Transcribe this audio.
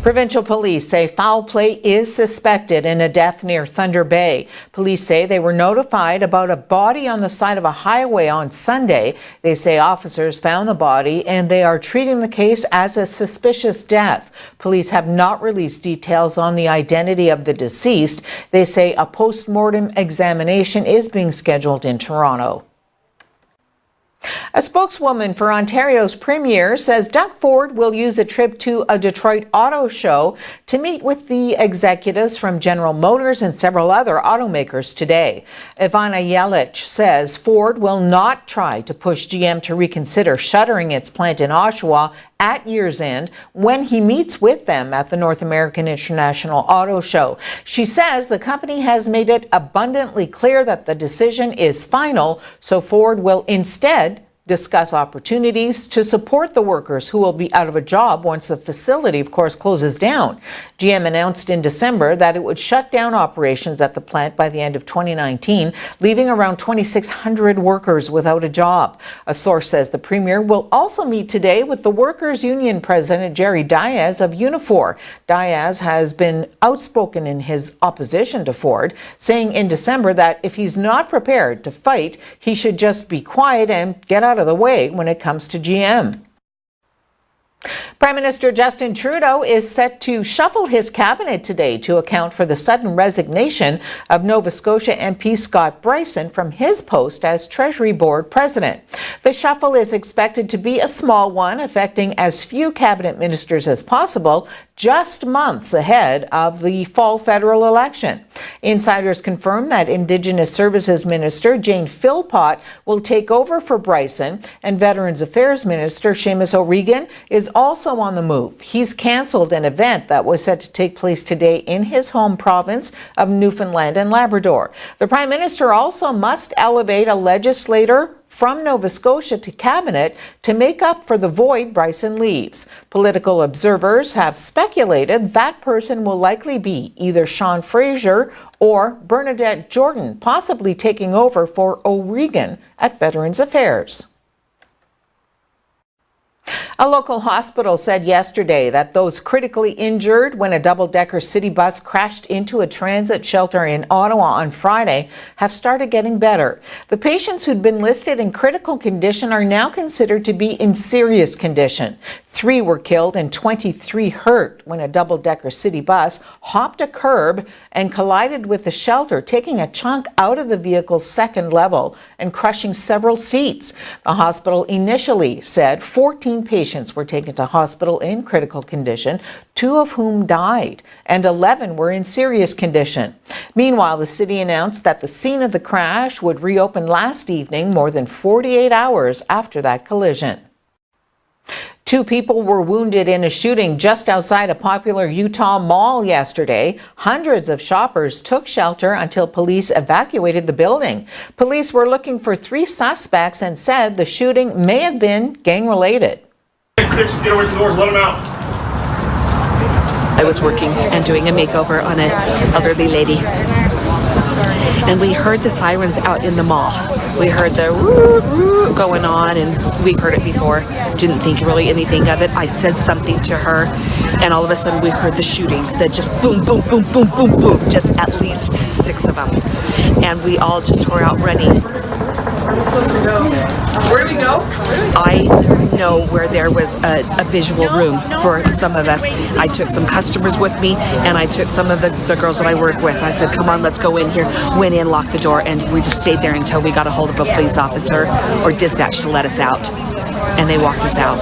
Provincial police say foul play is suspected in a death near Thunder Bay. Police say they were notified about a body on the side of a highway on Sunday. They say officers found the body and they are treating the case as a suspicious death. Police have not released details on the identity of the deceased. They say a post-mortem examination is being scheduled in Toronto. A spokeswoman for Ontario's Premier says Doug Ford will use a trip to a Detroit auto show to meet with the executives from General Motors and several other automakers today. Ivana Yelich says Ford will not try to push GM to reconsider shuttering its plant in Oshawa at year's end when he meets with them at the North American International Auto Show. She says the company has made it abundantly clear that the decision is final, so Ford will instead discuss opportunities to support the workers who will be out of a job once the facility, of course, closes down. GM announced in December that it would shut down operations at the plant by the end of 2019, leaving around 2,600 workers without a job. A source says the Premier will also meet today with the Workers' Union President Jerry Diaz of Unifor. Diaz has been outspoken in his opposition to Ford, saying in December that if he's not prepared to fight, he should just be quiet and get out of the way when it comes to GM. Prime Minister Justin Trudeau is set to shuffle his cabinet today to account for the sudden resignation of Nova Scotia MP Scott Bryson from his post as Treasury Board President. The shuffle is expected to be a small one, affecting as few cabinet ministers as possible, just months ahead of the fall federal election. Insiders confirm that Indigenous Services Minister Jane Philpott will take over for Bryson, and Veterans Affairs Minister Seamus O'Regan is also on the move. He's cancelled an event that was set to take place today in his home province of Newfoundland and Labrador. The Prime Minister also must elevate a legislator from Nova Scotia to cabinet to make up for the void Bryson leaves. Political observers have speculated that person will likely be either Sean Fraser or Bernadette Jordan, possibly taking over for O'Regan at Veterans Affairs. A local hospital said yesterday that those critically injured when a double-decker city bus crashed into a transit shelter in Ottawa on Friday have started getting better. The patients who'd been listed in critical condition are now considered to be in serious condition. 3 were killed and 23 hurt when a double-decker city bus hopped a curb and collided with the shelter, taking a chunk out of the vehicle's second level and crushing several seats. The hospital initially said 14 patients were taken to hospital in critical condition, 2 of whom died, and 11 were in serious condition. Meanwhile, the city announced that the scene of the crash would reopen last evening, more than 48 hours after that collision. 2 people were wounded in a shooting just outside a popular Utah mall yesterday. Hundreds of shoppers took shelter until police evacuated the building. Police were looking for 3 suspects and said the shooting may have been gang-related. Get away from the doors, let them out. I was working and doing a makeover on an elderly lady, and we heard the sirens out in the mall. We heard the woo going on, and we've heard it before. Didn't think really anything of it. I said something to her, and all of a sudden we heard the shooting. The just boom, boom, boom, boom, boom, boom. Just at least 6 of them, and we all just tore out running. Where are we supposed to go? Where do we go? I know where there was a visual room for some of us. I took some customers with me, and I took some of the girls that I work with. I said, come on, let's go in here. Went in, locked the door, and we just stayed there until we got a hold of a police officer or dispatch to let us out. And they walked us out.